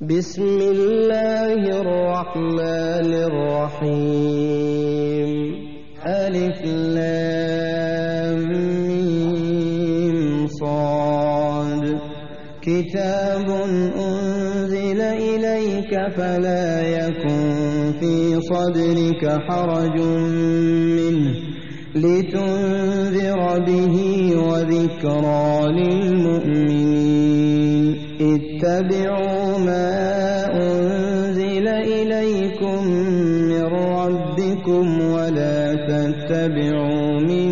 بسم الله الرحمن الرحيم ألف لام ميم صاد كتاب أنزل إليك فلا يكن في صدرك حرج منه لتنذر به وذكرى للمؤمنين اتبعوا ما أنزل إليكم من ربكم ولا تتبعوا من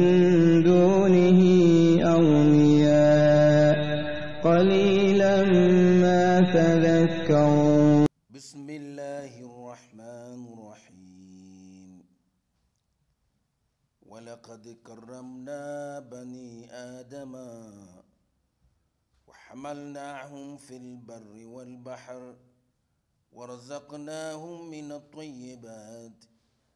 دونه أولياء قليلا ما تذكرون. بسم الله الرحمن الرحيم ولقد كرمنا بني آدم وحملناهم في البر والبحر ورزقناهم من الطيبات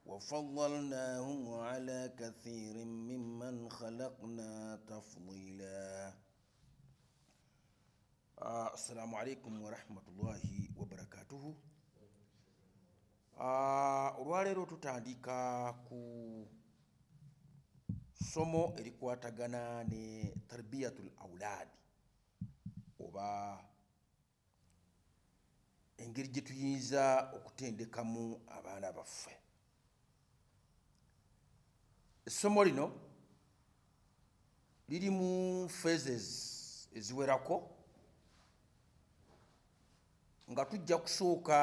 وفضلناهم على كثير ممن خلقنا تفضيلا. السلام عليكم ورحمة الله وبركاته. olwaleero tutandika ku somo erikwatagana ne tarbiyatul awlad oba engeri gye tuyinza okutendekamu abaana baffe. Essomo lino liri mu phases eziwerako nga tujja kusooka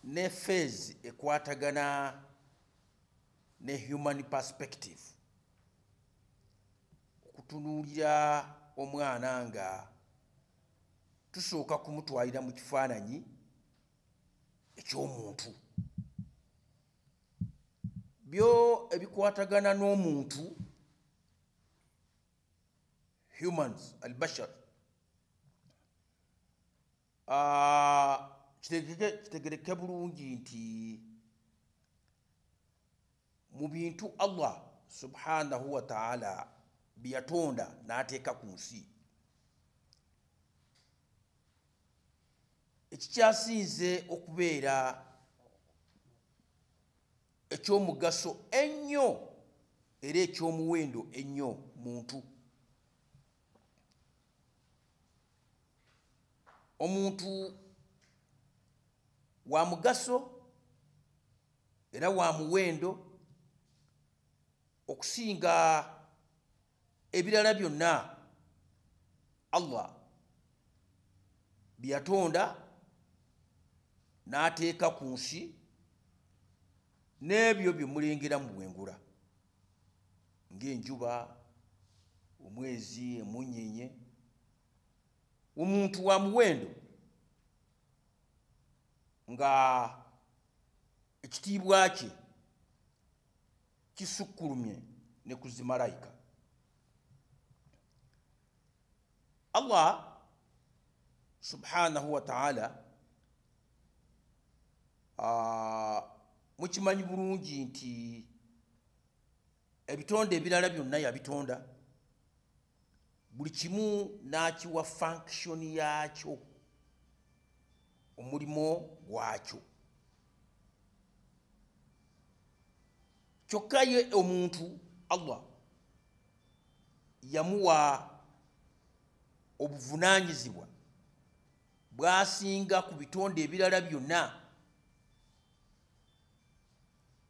ne phase ekwatagana ne human perspective, okutunuulira omwana nga tusooka kumutwalira mu kifaananyi eky'omuntu. Byo ebikwatagana n'omuntu, humans al-bashar, kitegereke bulungi nti mu bintu Allah subhanahu wa ta'ala byatonda n'ateeka ku nsi, ekikyasinze okubeera eky'omugaso ennyo era eky'omuwendo ennyo muntu. Omuntu wa mugaso era wa muwendo okusinga ebirala byonna Allah byatonda n'ateeka ku nsi, n'ebyo bye mulengera mu bwengula ng'enjuba, omwezi, emunyeenye. Omuntu wa muwendo nga ekitiibwa kye kisukkulumye ne ku zimalayika. Allah subhanahu wa ta'ala mukimanyi bulungi nti ebitonde ebirala byonna yabitonda, buli kimu n'akiwa function yaakyo, omulimo gwakyo. Kyokka ye omuntu Allah yamuwa obuvunaanyizibwa bw'asinga ku bitonde ebirala byonna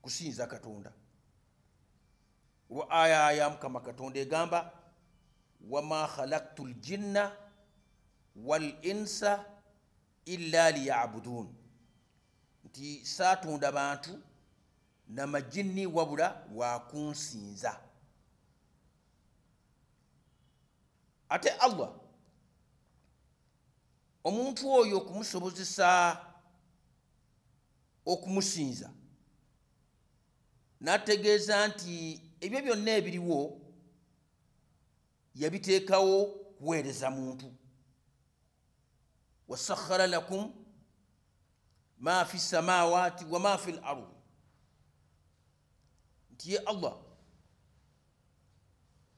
kusinza Katonda. Olwa aya ya Mukama Katonda egamba wama khalaqtul jinna wal insa illa liya'budun, nti saatonda bantu n'amajinni wabula lwakunsinza. Ate Allah omuntu oyo okumusobozesa okumusinza n'ategeeza nti ebyo byonna ebiriwo yabiteekawo kuweereza muntu. wasakhara lakum ma fi samawati wa ma fi al-ard, nti ye Allah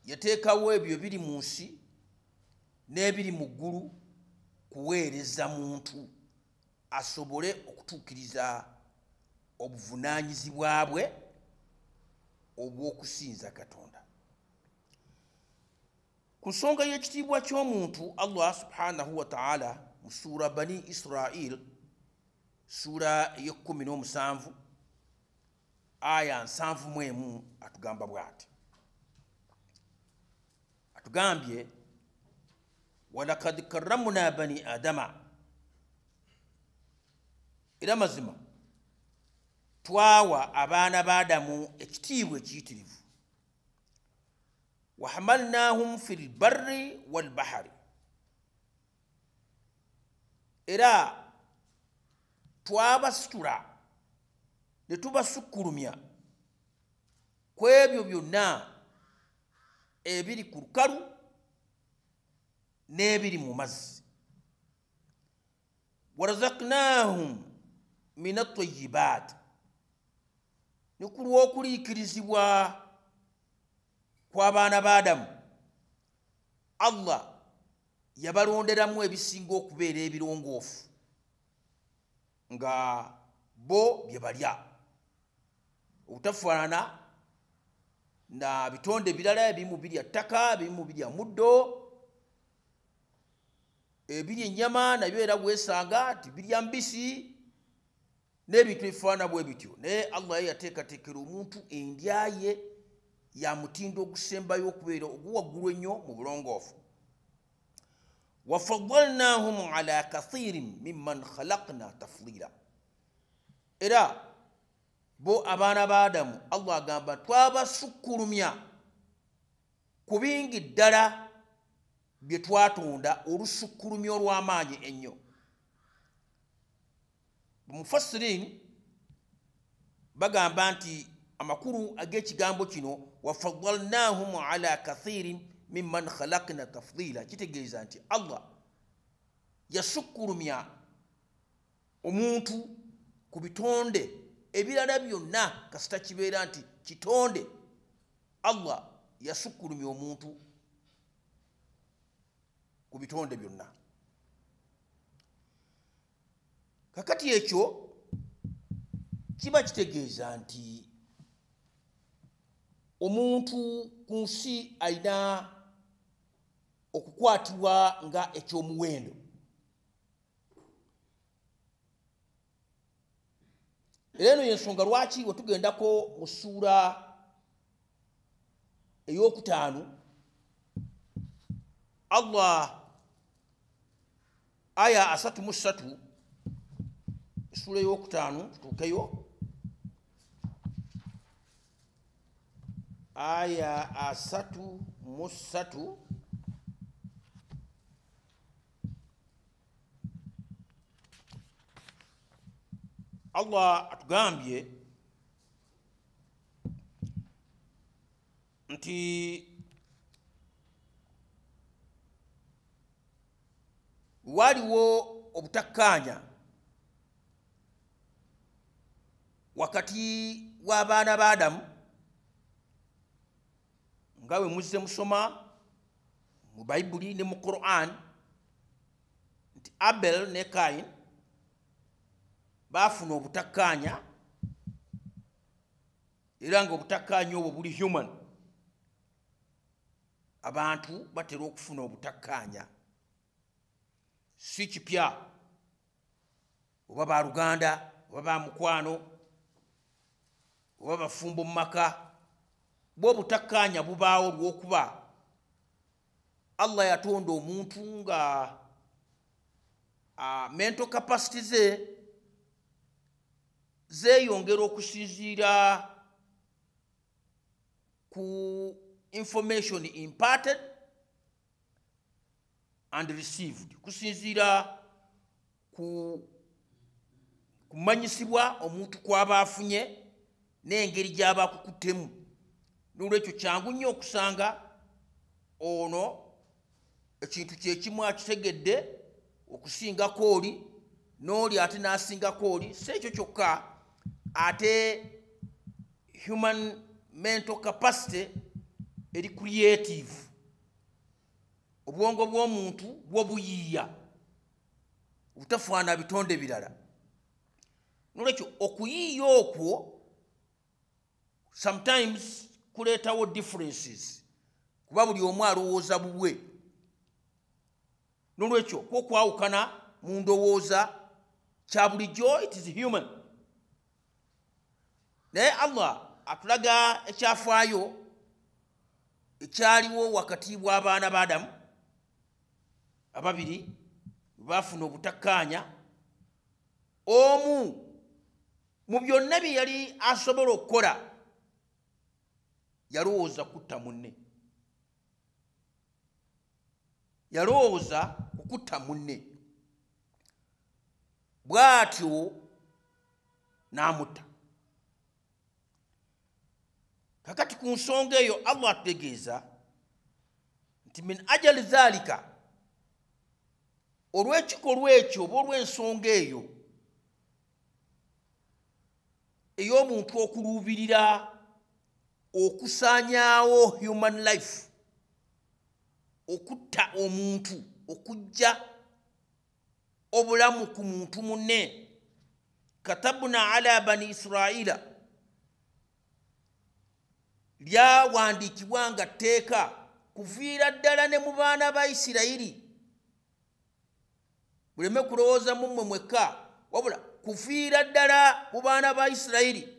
yateekawo ebyo biri mu nsi n'ebiri mu ggulu kuweereza muntu asobole okutuukiriza obuvunaanyizibwa bwe obw'okusinza Katonda. Ku nsonga y'ekitiibwa ky'omuntu, Allah subhanahu wa ta'ala mu ssuura Bani Israel, ssuura ey'e17 aya 71 atugamba bw'ati. Atugambye, walakad karramna bani adama, era mazima twawa abaana ba Adamu ekitiibwa ekiyitirivu. Wahamalnahum fil barri wal bahari, era twabasitula ne tubasukkulumya ku ebyo byonna ebiri ku lukalu n'ebiri mu mazzi. Warazaqnahum min at-tayyibat, ne ku lw'okuliikirizibwa kw'abaana ba Adamu, Allah yabalonderamu ebisinga okubeera ebirongoofu nga bo bye balya, obutafaanana na bitonde birala ebimu birya ttaka, ebimu birya muddo, ebirya ennyama nabyo era bwesanga tibirya mbisi n'ebintu ebifaanana bwe bityo. Naye Allah yateekateekera omuntu endya ye ya mutindo ogusembayo okubeera oguwaggulu ennyo mu bulongoofu. Wafaddalnahum ala kathirin mimman khalaqna tafdila, era bo abaana ba Adamu Allah agamba twabasukkulumya ku bingi ddala bye twatonda olusukkulumya olw'amaanyi ennyo. Mufassirin bagamba nti amakulu ag'ekigambo kino wafaddalnahum ala kathirin mimman khalaqna tafdila kitegeeza nti Allah yasukkulumya omuntu ku bitonde ebirala byonna kasita kibeera nti kitonde. Allah yasukkulumya omuntu ku bitonde byonna. Kakati ekyo kiba kitegeeza nti omuntu ku nsi alina okukwatibwa nga ekyomuwendo. Era eno y'ensonga lwaki we tugendako mu ssuura ey'okutaano, Allah aya 33 essuula ey'okutaano tutuukeyo, aya 33 Allah atugambye nti waliwo obutakkaanya wakati w'abaana ba Adamu nga bwe muzze musoma mu Bayibuli ne mu Quran nti Abel ne Kain baafuna obutakkaanya, era nga obutakkaanya obwo buli human. Abantu batera okufuna obutakkaanya, si kipya, oba baluganda oba bamukwano oba bafumbo mu maka, bwe obutakkaanya bubaawo olw'okuba Allah yatonda omuntu nga mental capacity ze zeeyongera okusinziira ku information imparted and received, kusinziira ku kumanyisibwa omuntu kw'aba afunye n'engeri gy'aba akukuttemu. N'olwekyo kyangu nnyo okusanga ono ekintu kyekimu akitegedde okusingako oli, n'oli ate n'asingako oli. Si ekyo kyokka, ate human mental capacity eri creative. Obwongo bw'omuntu bwo buyiiya obutafaana bitonde birala. Nolwekyo okuyiiya okwo sometimes kuleetawo differences kuba buli omu alowooza bubwe. Nolwekyo kwokwawukana mu ndowooza kya bulijjo, it is human. Naye Allah atulaga ekyafaayo ekyaliwo wakati bw'abaana ba Adamu ababiri baafuna obutakkaanya. Omu mu byonna bye yali asobola okukola yalowooza kutta munne. Yalowooza okutta munne. Bw'atyo n'amutta. Kakati ku nsonga eyo Allah atutegeeza nti min ajali dhaalika, olw'ekikolwa ekyo oba olw'ensonga eyo ey'omuntu okuluubirira okusaanyaawo human life, okutta omuntu, okujja obulamu ku muntu munne, katabna ala bani Israila, lyawandiikibwa nga tteeka kuviira ddala ne mu baana ba Isirayiri. Muleme kulowooza mummwe mwekka, wabula kuviira ddala mu baana ba Isirayiri.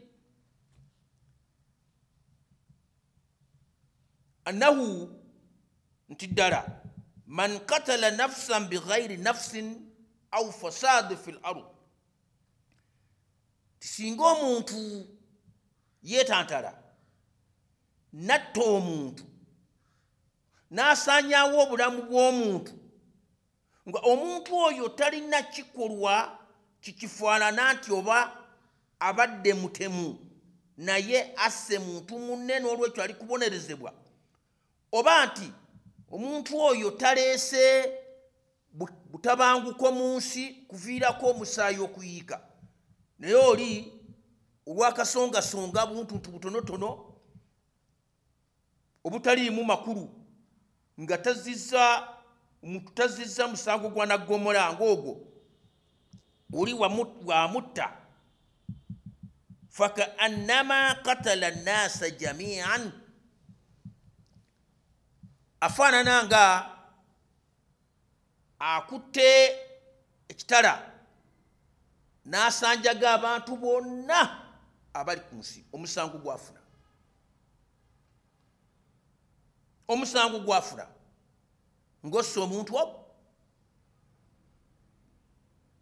Annahu, nti ddala, man katala nafsan bighayri nafsin aw fasad fil ard, singa omuntu yeetantala natta omuntu n'asaanyaawo obulamu bw'omuntu nga omuntu oyo talina kikolwa kikifaanana nti oba abadde mutemu naye asse muntu munne n'olwekyo ali kubonerezebwa, oba nti omuntu oyo taleese butabanguko mu nsi kuviirako omusaayi okuyiika, naye oli olw'akasongasonga buntuntu butonotono obutaliimu makulu nga tazizza musango gwa naggomola ng'ogwo oli wamutta, fakaannama katala nnaasa jamian, afaanana nga akutte ekitala n'asanjaga abantu bonna abali ku nsi. Omusango gwafuna, omusango gwafuna ng'ossa omuntu obo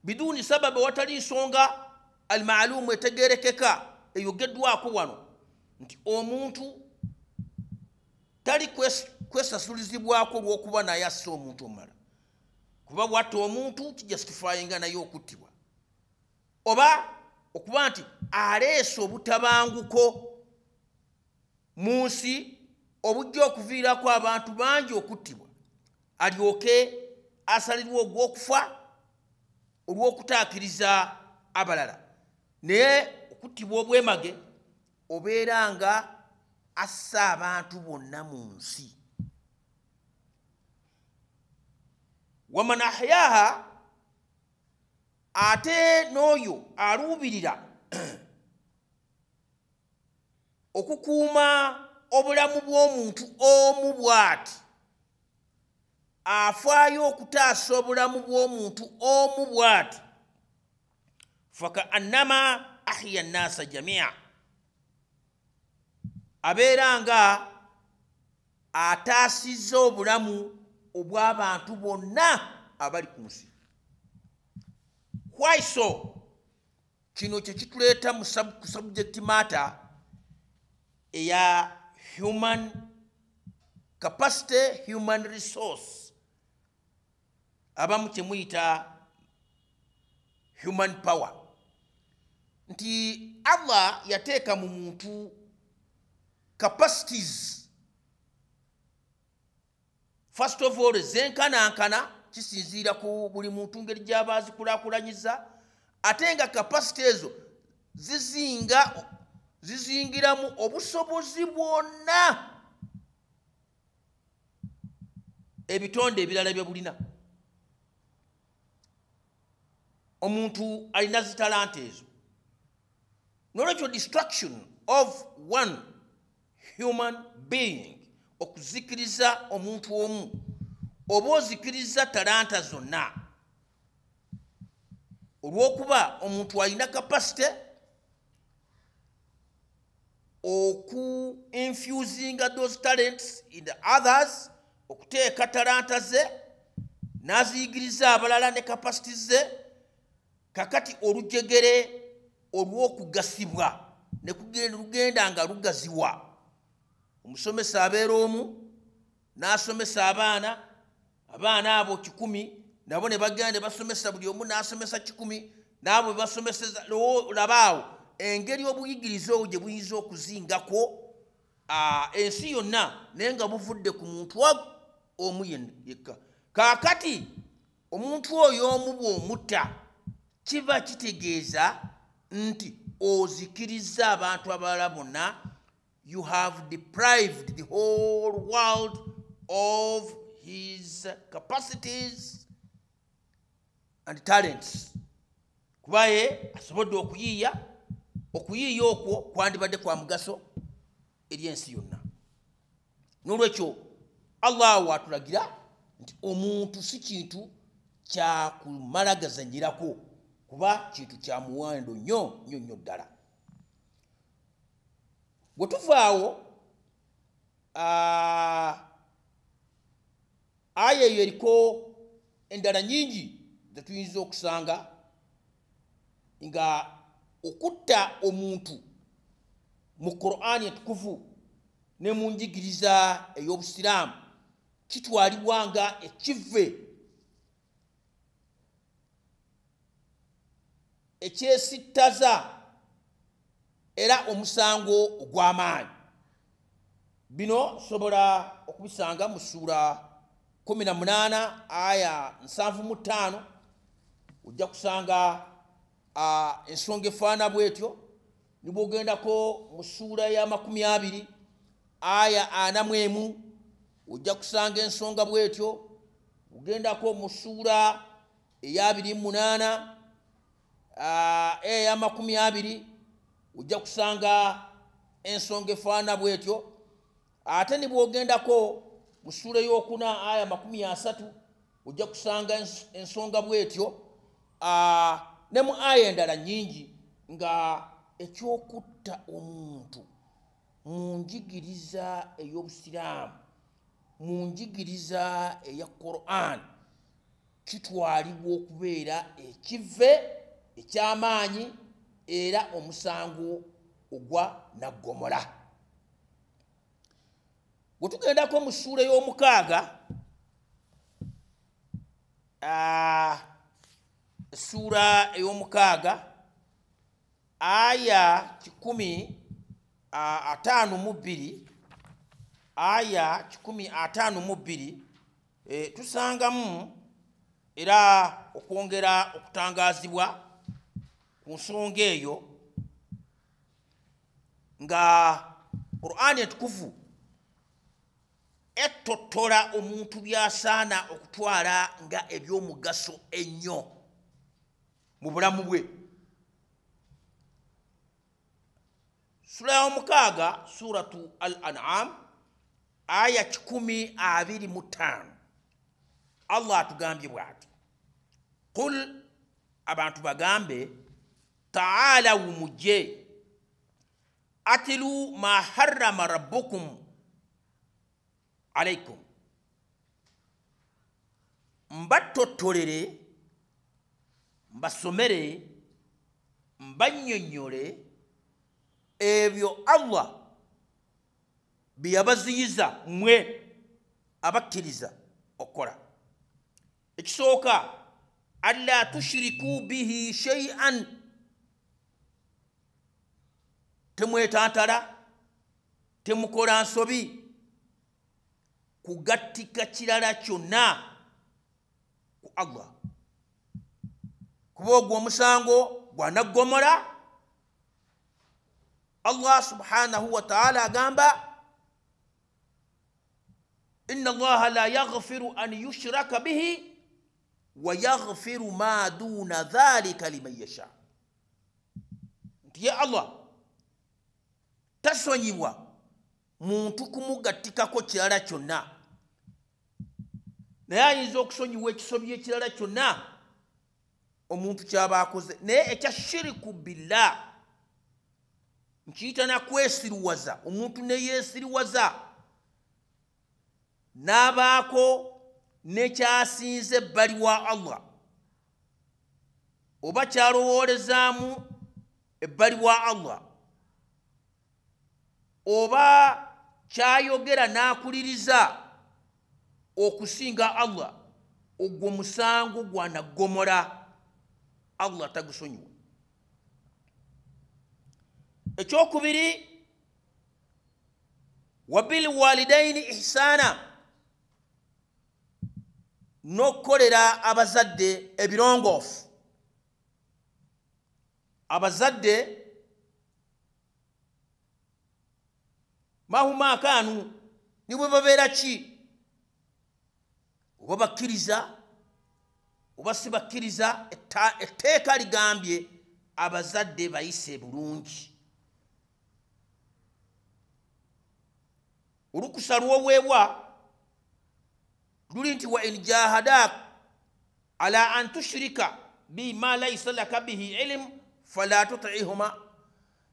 biduuni sababu, watali nsonga almaalumu etegerekeka eyogeddwako wano, nti omuntu tali kwesasulizibwako olw'okuba naye asse omuntu omulala, kuba bwatta omuntu kijustifyinga naye okuttibwa, oba okuba nti aleese obutabanguko mu nsi obujja okuviirako abantu bangi okuttibwa, alyoke asalirwa ogw'okufa olw'okutaakiriza abalala. Naye okuttibwa obwemage obeera nga asse abantu bonna mu nsi. Waman ahyaha, ate n'oyo aluubirira okukuuma obulamu bw'omuntu omu bw'ati, afaayo okutaasa obulamu bw'omuntu omu bw'ati, fakaannama ahya nnaasa jamia, abeera nga ataasizza obulamu obw'abantu bonna abali ku nsi. Why so? Kino kye kituleeta mu subject matter eya human capacity, human resource, abamu kye muyita human power. Nti Allah yateeka mu muntu capacities, first of all zenkanankana, kisinziira ku buli muntu ngeri gy'aba azikulaakulanyiza, ate nga capacity ezo zizingiramu obusobozi bwonna ebitonde ebirala bye bulina. omuntu alina zitalanta ezo. Nolwekyo destruction of one human being, okuzikiriza omuntu omu, oba ozikiriza talanta zonna, olw'okuba omuntu alina capacity infusing those talents in the others, okuteeka talanta ze n'aziyigiriza abalala ne capacity ze. Kakati olujegere olw'okugasibwa ne lugenda nga lugaziwa. Omusomesa abeera omu n'asomesa abaana abo 100, nabo ne bagenda basomesa, buli omu n'asomesa 100, n'abo basomeseza. Labaawo engeri obuyigiriza obwo gye buyinza okuzingako ensi yonna, naye nga buvudde ku muntu omu yekka. Kaakati omuntu oyo omu bw'omutta, kiba kitegeeza nti ozikiriza abantu abalala bonna. You have deprived the whole world of his capacities and talents. Kubaye asobodde okuyiiya okwo kwandibadde kwa mugaso eri ensi yonna. N'olwekyo Allah atulagira nti omuntu si kintu kya kumalagazanyirako, kuba kintu kya muwendo nnyo ddala. Bwe tuvaawo, aya eyo eriko endala nyingi ze tuyinza okusanga nga okutta omuntu mu Qur'ani entukuvu ne mu njigiriza ey'Obusiraamu kitwalibwa nga ekivve ekyesittaza era omusango ogw'amaanyi. Bino sobola okubisanga mu ssuura 18 aya 75. Ojja kusanga ensonga efaana bwetyo. Nibwogendako mu ssuura ya 20 aya 41, ojja kusanga ensonga bwetyo. Ogendako mu ssuura eya 28 eya 20, ojja kusanga ensonga efaana bwetyo. Ate nibwogendako mu ssuura y'okuna aya 30, ojja kusanga ensonga bwetyo. Ne mu aya endala nyingi nga ekyokutta omuntu mu njigiriza ey'Obusiraamu, mu njigiriza eya Qur'an, kitwalibwa okubeera ekivve eky'amaanyi era omusango ogwa naggomola. Bwe tugendako mu ssuura y'omukaaga, ssuura ey'omukaaga aya 152, aya 152, tusangamu era okwongera okutangaazibwa ku nsonga eyo nga Qur'ani entukuvu ettotola omuntu byasaana okutwala nga eby'omugaso ennyo mu bulamu bwe. Sura y'omukaaga, suratu Al-An'am, aya 125, Allah atugambye bw'ati: Qul, abantu bagambe, ta'alawu mujje, atilu ma harrama rabbukum alaykum, mbattotolere, mbasomere, mbannyonnyole ebyo Allah bye yabaziyiza mmwe abakkiriza okukola. Ekisooka, alla tushiriku bihi shay'an, temwetantala, temukola nsobi kugattika kirala kyonna ku Allah, kuba ogwo omusango gwa naggomola. Allah subhanahu wa ta'ala agamba, inna Allaha la yaghfiru an yushraka bihi wayaghfiru ma duna dhalika liman yasha. Nti ye Allah tasonyibwa muntu kumugattikako kirala kyonna, naye ayinza okusonyiwa ekisobyo ekirala kyonna omuntu kyaba akoze. Naye ekya shiriku billah nkiyita nakwesiriwaza, omuntu neyeesiriwaza n'abaako nekyasinze ebbali wa Allah oba kyalowoolezaamu ebbali wa Allah oba kyayogera n'akuliriza okusinga Allah, ogwo musango gwanaggomola, Allah tagusonyiwa. Ekyokubiri, wabil walidaini ihsana, n'okukolera abazadde ebirongoofu. Abazadde mahuma kaanu nibwe babeera ki, oba bakkiriza oba si bakkiriza, etteeka ligambye abazadde bayise bulungi. Olukusa lw'oweebwa luli nti wa in jahadak ala an tushrika bi ma laysa laka bihi ilm fala tuti'huma.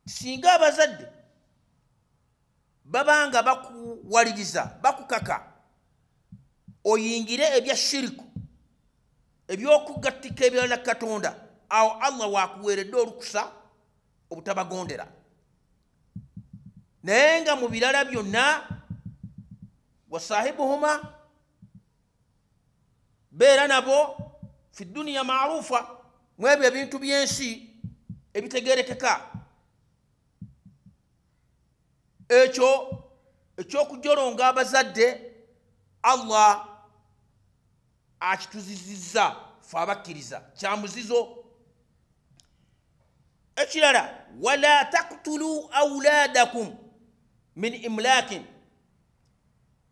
Singa abazadde babanga bakuwaliriza bakukaka oyingire ebya shiriku, ebyokugattika ebirala Katonda, awo Allah wakuweeredde olukusa obutabagondera. Naye nga mu birala byonna wasahibuhuma, beera nabo fi duniya maarufa, mu ebyo ebintu by'ensi ebitegerekeka. Ekyo ekyokujolonga abazadde Allah akituzizizza fe abakkiriza, kya muzizo. Ekirala, wala taqtulu awladakum min imlakin,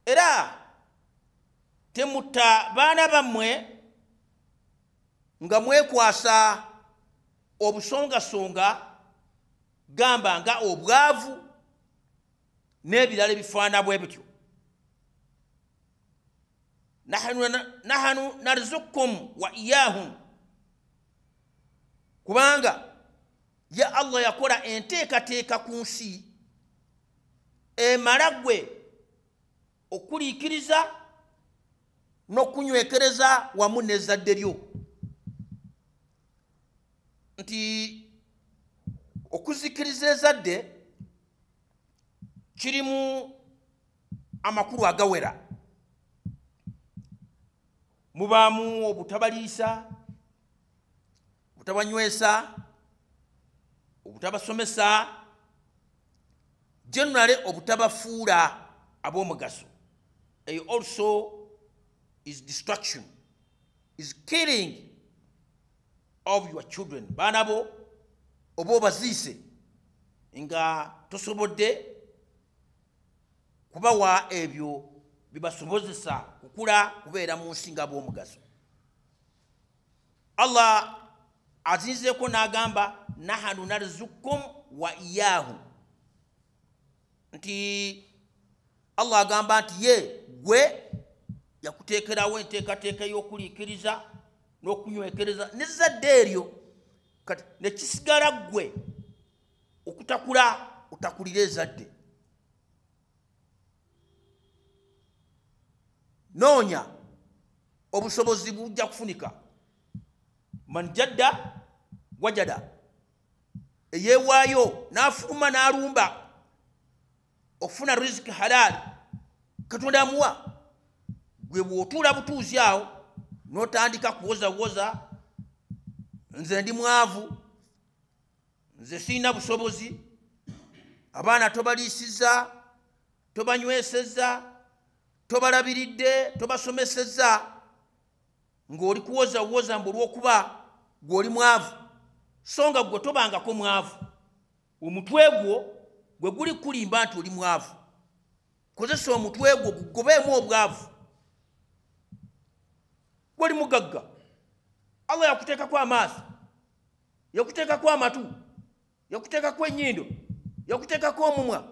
era temutta baana bammwe nga mwekwasa obusongasonga, gamba nga obwavu n'ebirala ebifaana bwe bityo. Nahanu narzukum wa iyahum, kubanga ya Allah yakola enteekateeka ku nsi emala ggwe okuliikiriza n'okunywekereza wamu n'ezzadde lyo. Nti okuzikiriza ezzadde kirimu amakulu agawera. Mubaamu obutabaliisa, obutabanywesa, obutabasomesa, generally obutabafuula ab'omugaso. Also is destruction, is killing of your children. Baana bo oba obaziise nga tosobodde kubawa ebyo bibasobozesa kukula kubeera mu nsi nga b'omugaso. Allah azinzeeko n'agamba nahanu narzukum wa iyahum, nti Allah agamba nti ye gwe yakuteekerawo enteekateeka y'okuliikiriza n'okunywekereza n'ezzadde eryo, kati nekisigala ggwe okutakula otakulira ezzadde. Noonya obusobozi bujja kufunika. Man jadda wajada, eyeewaayo n'afuluma n'alumba okufuna riziki halali Katonda amuwa. Gwe bw'otuula butuuzi awo n'otandika kuwozawoza, nze ndi mwavu, nze sirina busobozi, abaana tobaliisizza, tobanywesezza, tobalabiridde, tobasomesezza, ng'oli kuwozawoza mbu olw'okuba gw'oli mwavu. So nga gwe tobangako mwavu, omutwe gwo gwe guli kulimba nti oli mwavu. Kozesa omutwe gwo gugobeemu obwavu. Gwoli mugagga, Allah yakuteekako amaaso, yakuteekako amatu, yakuteekako ennyindo, yakuteekako omumwa,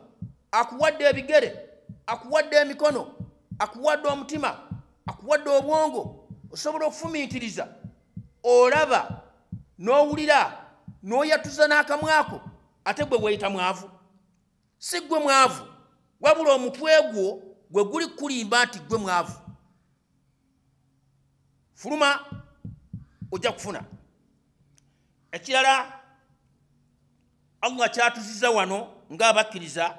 akuwadde ebigere, akuwadde emikono, akuwadde omutima, akuwadde obwongo, osobola okufumiitiriza, olaba n'owulira n'oyatuza n'akamwa ako, ate gwe weeyita mwavu. Si gwe mwavu, wabula omutwe gwo gwe guli kulimba nti gwe mwavu. Fuluma ojja kufuna. Ekirala Allah kyatuziza wano ng'abakkiriza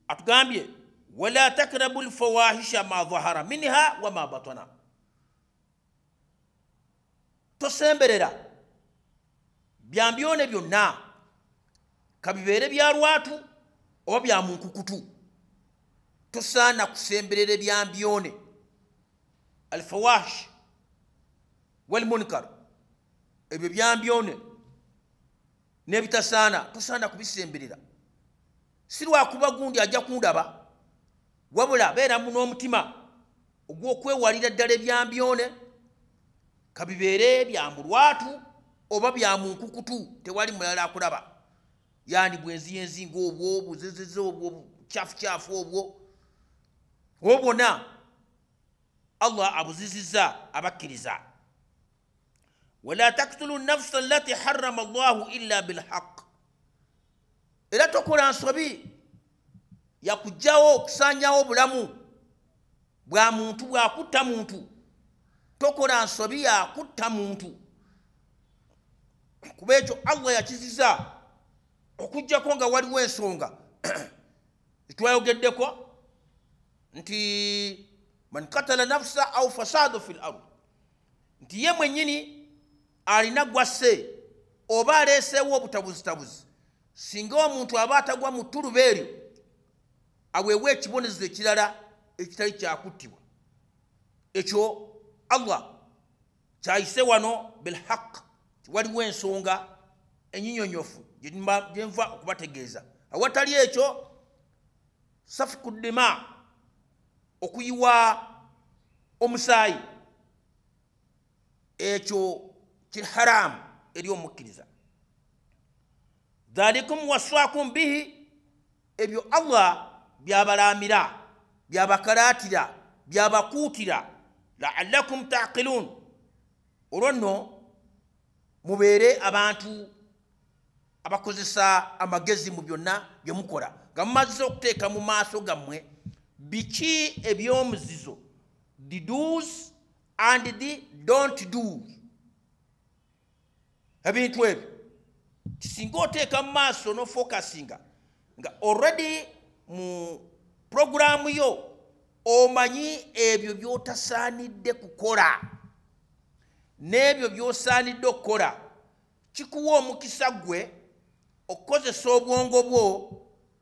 atugambye wala takrabu lfawahisha ma dhahara minha wa ma batana. Tosemberera byambyone byonna, kabibeere bya lwatu oba bya munkukutu. Tosaana kusemberera byambyone, alfawahish walmunkar, ebyo byambyone n'ebitasaana tosaana kubisemberera. Si lwakuba gundi ajja kundaba, wabula beeramu n'omutima ogw'okwewalira ddala ebyambyone, kabibeere bya mu lwatu oba bya mu nkukutu, tewali mulala akulaba. Yani bwenziyenzi ng'obwo, buzezeze obwo, kyafu obwo, obwonna Allah abuzizizza abakkiriza. Wala taktulu nafsa allati harrama Allahu illa bilhaq. Era tokola nsobi yakujjawo okusaanyawo obulamu bwa muntu bwakutta muntu. Tokola nsobi yakutta muntu. Kuba ekyo Allah yakiziza okujjako nga waliwo ensonga etwayogeddeko nti man katala nafsa au fasadu fil ard, nti ye mwennyini alina gwasse oba aleeseewo obutabuzitabuzi. Singa omuntu aba atagwa mu ttuluba eryo, aweebwa ekibonerezo ekirala ekitali kyakuttibwa. Ekyo Allah kyayise wano bilhaq, waliwo ensonga enyinyonyofu gye nva okubategeeza. Awatali ekyo safiku ddima, okuyiwa omusaayi, ekyo kiri haramu eri omukkiriza. Dhalikum waswakum bihi, ebyo Allah byabalamira, byabakalaatira, byabakuutira, la'allakum ta'qilun, olwo nno mubeere abantu abakozesa amagezi mu byonna bye mukola, nga mumaze okuteeka mu maaso gammwe biki eby'omuzizo, the do's and the don't do. Ebintu ebyo kisinga oteeka mu maaso n'ofokasinga nga already mu programu yo omanyi ebyo by'otasaanidde kukola n'ebyo by'osaanidde okukola. Kikuwa omukisa gwe okukozesa obwongo bwo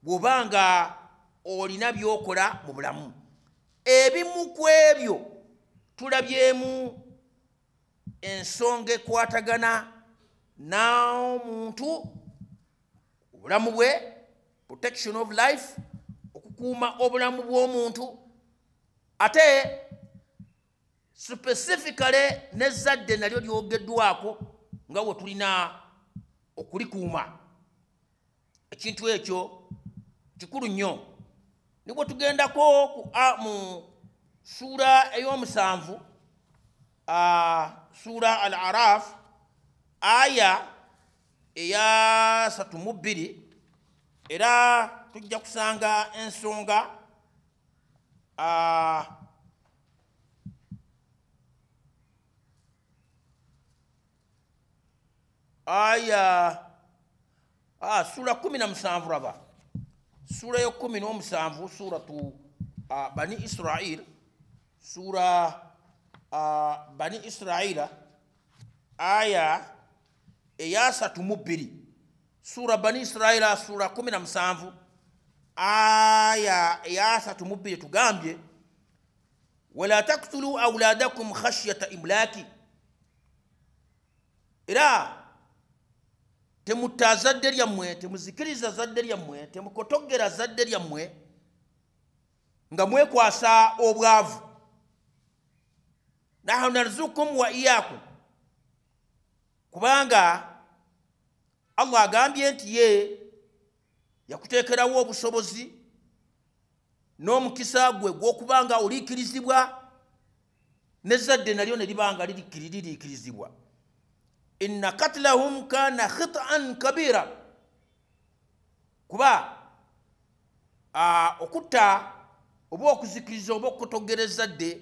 bw'oba nga olina by'okola mu bulamu. Ebimu ku ebyo tulabyemu ensonga ekwatagana n'omuntu, obulamu bwe, protection of life, okukuuma obulamu bw'omuntu, ate specifically n'ezzadde nalyo lyogeddwako nga we tulina okulikuuma. Ekintu ekyo kikulu nnyo. Nibwe tugendako mu sura ey'omusanvu, sura Al-Araf, aya eya 32, era tujja kusanga ensonga aya sura 17 raba, sura yo 17, suratu Bani Israil, sura Bani Israila, aya eya 32, sura Bani Israila, sura 17, aya eya 32 tugambye wala taktulu awladakum khashyata imlaki, era temutta zadde lyammwe, temuzikiriza zadde lyammwe, temukotogera zadde lyammwe nga mwekwasa obwavu. nahnu narzukum wa iyyakum kubanga Allah agambye nti ye yakuteekerawo obusobozi n'omukisa gwe gw'okubanga oliikirizibwa n'ezzadde nalyo ne libanga liriikirizibwa. Inna katlahum kana khit'an kabira kuba okutta oba okuzikiriza oba okutogera ezzadde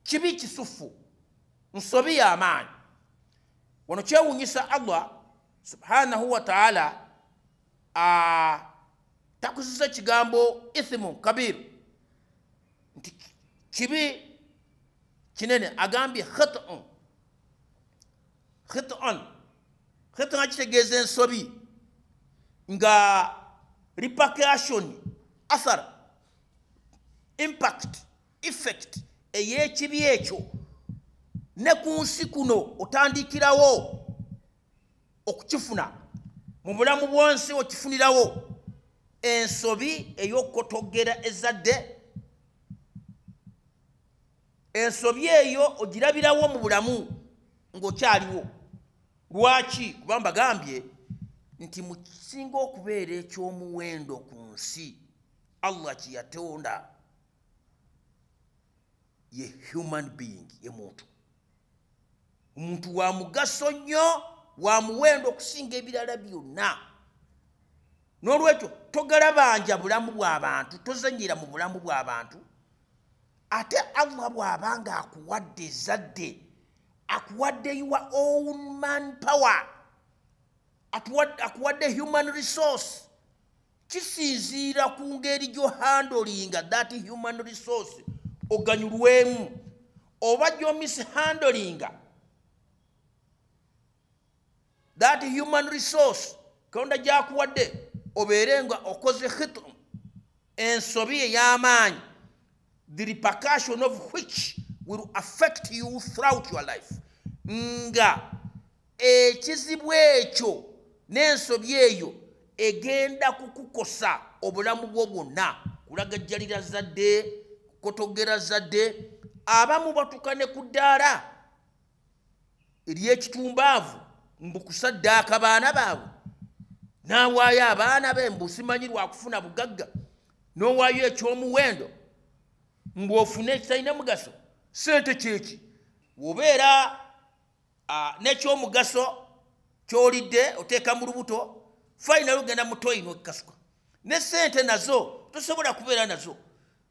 kibi kisufu nsobi y'amaanyi. Wano kyewuunyisa Allah subhanahu wa ta'ala takozesa kigambo ithmu kabir nti kibi kinene, agambye khit'un kitegeeza ensobi nga repercussion, athar, impact, effect ey'ekibi ekyo ne ku nsi kuno otandikirawo okukifuna mu bulamu bw'ensi okifunirawo ensobi ey'okutogera ezzadde. Ensobi eyo ogirabirawo mu bulamu ng'okyaliwo. Lwaki? Kuba mbagambye nti mu kisinga okubeera eky'omuwendo ku nsi Allah kye yatonda ye human being, ye muntu. Omuntu wa mugaso nnyo, wa muwendo okusinga ebirala byonna. N'olwekyo togalabanja bulamu bw'abantu, tozannyira mu bulamu bw'abantu. Ate Allah bw'abanga akuwadde ezzadde, akuwadde your own manpower, akuwadde human resource, kisinziira ku ngeri gy'ohandlinga that human resource oganyulwemu oba gy'omishandlinga that human resource Katonda gy'akuwadde obeere nga okoze khitm, ensobi ey'amaanyi, the repercussion of which will affect you throughout your life. Nga ekizibu ekyo n'ensobi eyo egenda kukukosa obulamu bwo bwonna, kulagajjalira zadde, kukotogera zadde. Abamu batuuka ne ku ddaala ery'ekitumbaavu mbu kusaddaaka baana baabwe, n'awaayo abaana be mbu simanyi lwakufuna bugagga, n'owaayo ekyomuwendo mbu ofune ekitalina mugaso. Sente kyeki wobeera n'ekyomugaso ky'olidde oteeka mu lubuto, fayinali ogenda mu toyi n'okikasuka. Ne sente nazo tosobola kubeera nazo,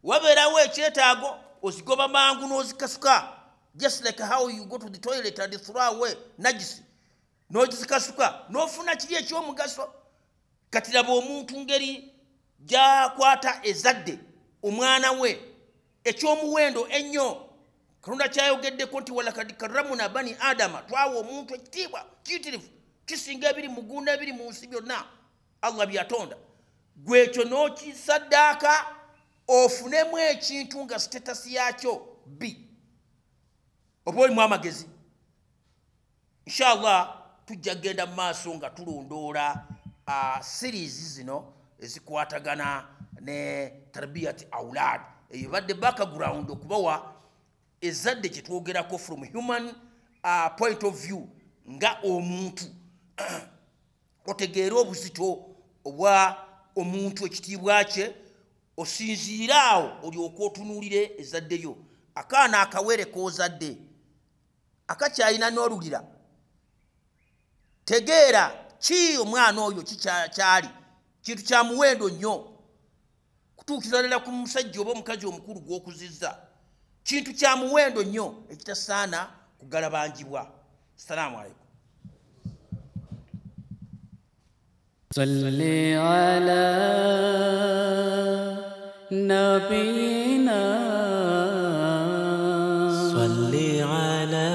wabeerawo ekyetaago ozigoba mangu n'ozikasuka, just like how you go to the toilet and throw away najisi, n'ozikasuka n'ofuna kiri ekyomugaso. Kati laba omuntu ngeri gy'akwata ezzadde omwana we ekyomuwendo ennyo. Katonda kyayogeddeko nti walakad karramna bani adama, twawa omuntu ekitiibwa kiyitirivu kisinga ebiri mu ggunda ebiri mu nsi byonna Allah byatonda. Gwe ekyo n'okisaddaaka ofunemu ekintu nga sitatasi yakyo bi, oba olimu amagezi. Inshallah tujja kgenda mu maaso nga tulondoola series zino ezikwatagana ne tarbiyat aulad. Eyo badde background okubawa ezzadde kye twogerako from human point of view, nga omuntu otegeera obuzito obwa omuntu, ekitiibwa kye, osinziira awo olyoka otunuulire ezzadde lyo. Akaana akawere k'ozadde akakyalina n'olulira, tegeera ki omwana oyo kikyali kintu kya muwendo nnyo, kutuukira ddala ku musajja oba omukazi omukulu gw'okuzizza, kintu kya muwendo nnyo ekitasaana kugalabanjibwa. Assalamu alaikum. Salli ala nabiyina, salli ala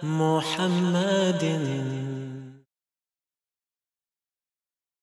Muhammadin